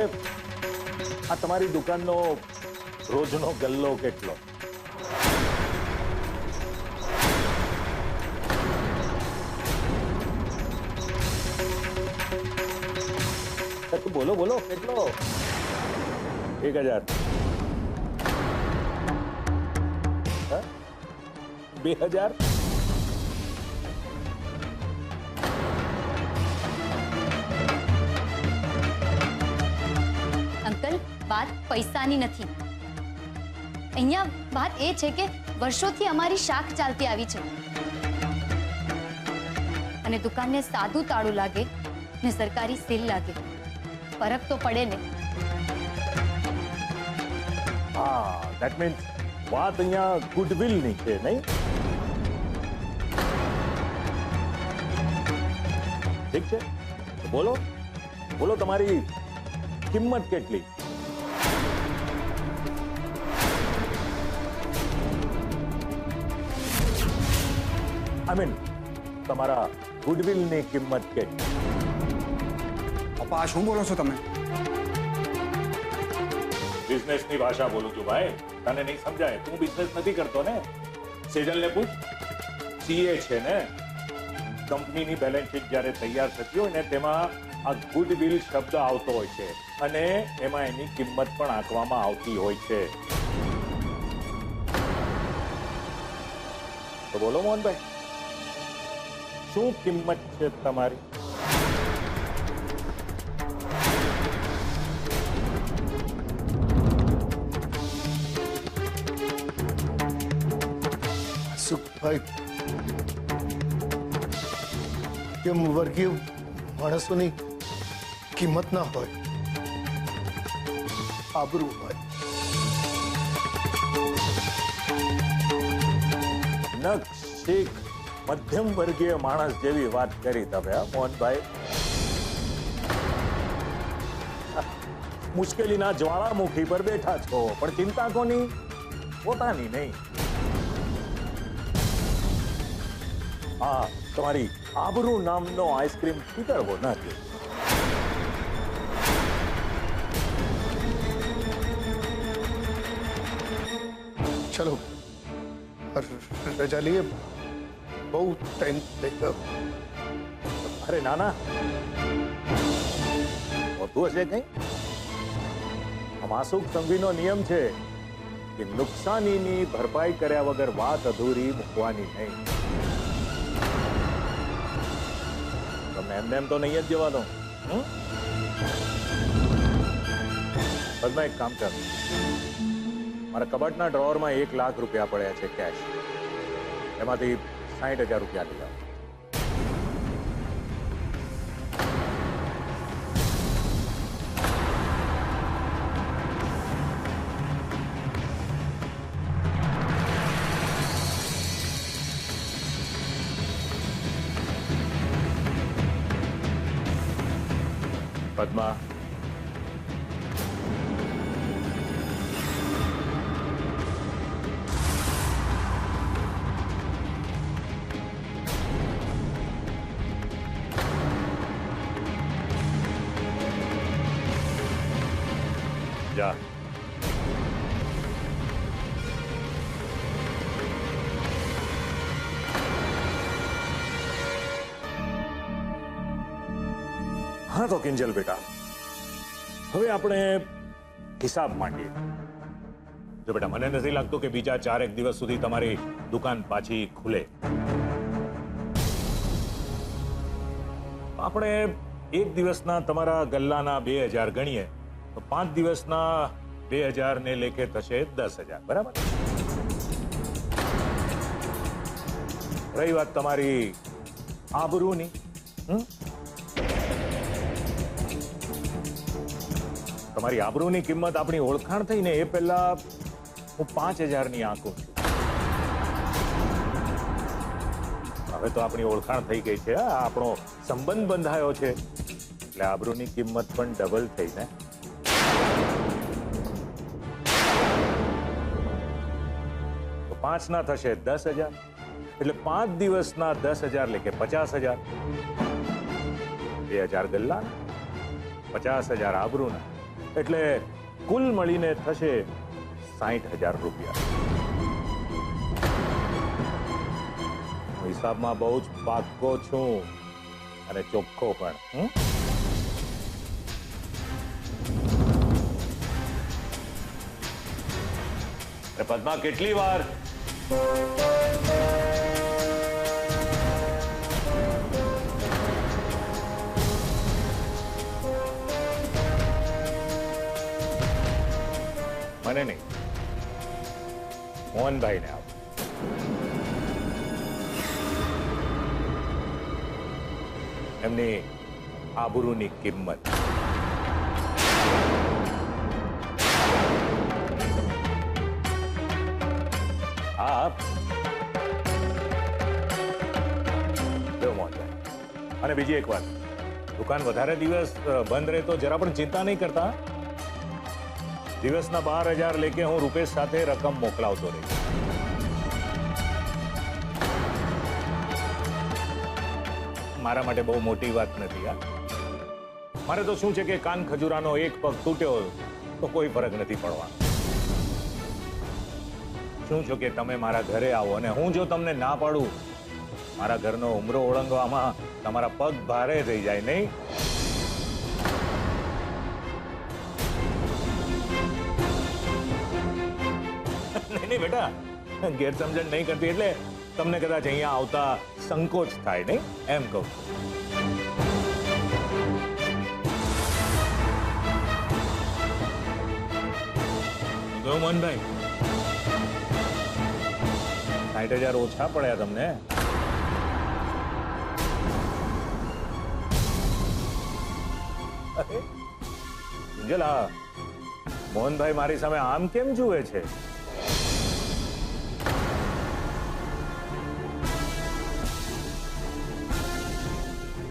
આ તમારી દુકાનનો રોજનો ગલ્લો કેટલો? બોલો બોલો, કેટલો? 1000, 2000? અંકલ, વાત પૈસાની નથી. અહીંયા વાત એ છે કે વર્ષોથી અમારી શાખ ચાલતી આવી છે અને દુકાનને સાદું તાળું લાગે ને સરકારી સીલ લાગે, ફરક તો પડે ને. હા, ધેટ મીન્સ વાત અહીંયા ગુડવિલ ની છે, નહીં? ઠીક છે, બોલો બોલો, તમારી કિંમત કેટલી? આઈ મીન તમારા ગુડવિલ ની કિંમત કેટલી? પપ્પા, શું બોલો છો તમે? બિઝનેસ ની ભાષા બોલું છું ભાઈ, તને નહીં સમજાય? તું બિઝનેસ નથી કરતો ને? સેજલ ને પૂછ, સીએ છે ને. કંપનીની બેલેન્સ શીટ જ્યારે તૈયાર થતી હોય ને તેમાં આ ગુડવિલ શબ્દ આવતો હોય છે અને એમાં એની કિંમત પણ આંકવામાં આવતી હોય છે. તો બોલો મોહનભાઈ, શું કિંમત છે તમારી? સુખભાઈ, કેમ વર્ગીય માણસોની કિંમત ના હોય, આબરૂ હોય. નખ શીખ મધ્યમ વર્ગીય માણસ જેવી વાત કરી તમે, મોહનભાઈ. મુશ્કેલીના જ્વાળામુખી પર બેઠા છો, પણ ચિંતા કોની? પોતાની નહીં. હા, તમારી આબરૂ નામનો આઈસ્ક્રીમ પીતળવો નથી. ચલો, રજા લઈએ, બહુ ટાઈમ થઈ ગયો. અરે નાના, હોતું હશે કઈ? માસુક સંધિનો નિયમ છે કે નુકસાનીની ભરપાઈ કર્યા વગર વાત અધૂરી મૂકવાની નહીં. તમને એમને એમ તો નહીં જ જવા દો. પદ્મા, એક કામ કર, મારા કબાટના ડ્રોવરમાં 1 લાખ રૂપિયા પડ્યા છે કેશ. એમાંથી 60,000 રૂપિયા લઈ આવો. પદ્મા, જા. હા તો કિંજલ બેટા, હવે આપણે હિસાબ માંડીએ. જો બેટા, મને નથી લાગતું કે બીજા 4 દિવસ સુધી તમારી દુકાન પાછી ખુલે. આપણે 1 દિવસના તમારા ગલ્લાના 2000 ગણીએ તો 5 દિવસના 2000 ને લેખે થશે 10,000, બરાબર? રહી વાત તમારી આબરૂની, તમારી આબરૂની કિંમત આપણી ઓળખાણ થઈ ને એ પહેલા હું 5,000ની આંકું છું. હવે તો આપણી ઓળખાણ થઈ ગઈ છે, આપણો સંબંધ બંધાયો છે, એટલે આબરૂની કિંમત પણ ડબલ થઈ ને. તો 5 ના થશે 10,000, એટલે 5 દિવસના 10,000 લેકે 50,000. 2,000 ગલ્લા, 50,000 આબરૂના, એટલે કુલ મળીને થશે 60,000 રૂપિયા. હું હિસાબમાં બહુ જ પાક્કો છું અને ચોખ્ખો પણ. પદ્મા, કેટલી વાર? મને નહીં, મોહનભાઈને આપ. એમની આબરૂની કિંમત. આપ મોહનભાઈ. અને બીજી એક વાત, દુકાન વધારે દિવસ બંધ રહે તો જરા પણ ચિંતા નહીં કરતા. દિવસના 12,000 લેકે હું રૂપેશ સાથે રકમ મોકલાવતો રહીશ. મારા માટે બહુ મોટી વાત નથી. મારે તો શું છે કે કાન ખજૂરાનો એક પગ તૂટ્યો તો કોઈ ફરક નથી પડવાનો. શું છો કે તમે મારા ઘરે આવો અને હું જો તમને ના પાડું, મારા ઘરનો ઉમરો ઓળંગવામાં તમારા પગ ભારે થઈ જાય નહીં? નહીં બેટા, ગેરસમજણ નહીં કરતી એટલે તમને કદાચ અહીંયા આવતા સંકોચ થાય નહીં, એમ કહું. મોહનભાઈ, 60,000 ઓછા પડ્યા તમને. કિંજલ, મોહનભાઈ મારી સામે આમ કેમ જુએ છે?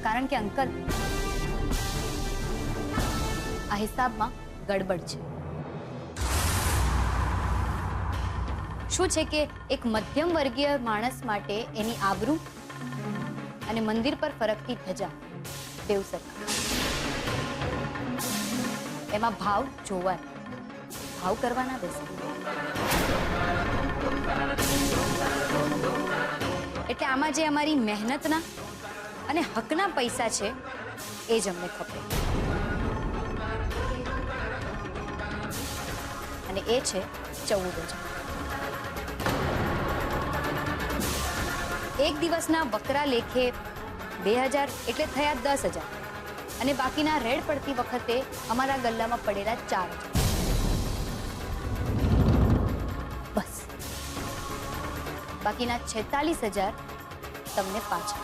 કારણ કે અંકલ, આ હિસાબમાં ગડબડ છે. શું છે કે એક મધ્યમ વર્ગીય માણસ માટે એની આબરૂ અને મંદિર પર ફરકતી ધજા બેઉ સરખા. એમાં ભાવ જોવાના, ભાવ કરવાના બેસે. એટલે આમાં જે અમારી મહેનતના અને હકના પૈસા છે એ જ અમને ખપે. અને એ છે 14,000. એક દિવસના બકરા લેખે 2,000 એટલે થયા 10,000. અને બાકીના રેડ પડતી વખતે અમારા ગલ્લામાં પડેલા 4,000. બસ બાકીના 46,000 તમને પાછા.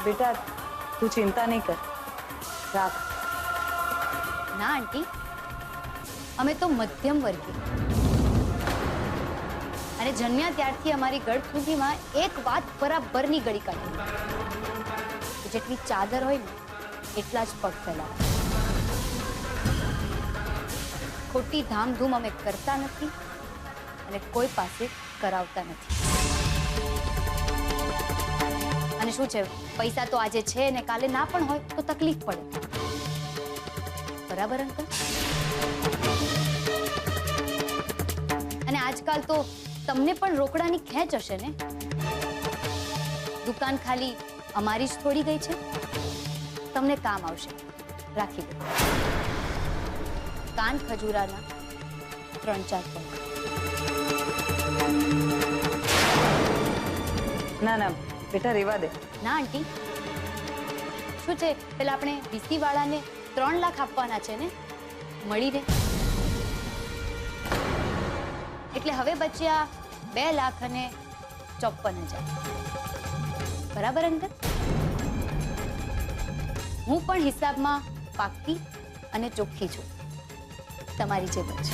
બેટા, તું ચિંતા નહીં કર, રાખ. ના આંટી, અમે તો મધ્યમ વર્ગીય અને જન્મ્યા ત્યારથી અમારી ગળથૂથીમાં એક વાત બરાબરની ગળી કાઢી. જેટલી ચાદર હોય ને એટલા જ પગ ફેલાવે. ખોટી ધામધૂમ અમે કરતા નથી અને કોઈ પાસે કરાવતા નથી. અને શું છે, પૈસા તો આજે છે ને કાલે ના પણ હોય તો તકલીફ પડે. બરાબર અંકલ? અને આજકાલ તો તમને પણ રોકડાની ખેંચ હશે ને? દુકાન ખાલી અમારી જ થોડી ગઈ છે. તમને કામ આવશે, રાખી દો. કાન ખજૂરાના 3-4 પગ. ના ના બેટા, રેવા દે. ના આંટી, શું છે, પેલા આપણે વીસી વાળાને 3 લાખ આપવાના છે ને મળીને. એટલે હવે બચ્યા 2,54,000. બરાબર અંકલ? હું પણ હિસાબમાં પાક્કી અને ચોખ્ખી છું, તમારી જેમ જ.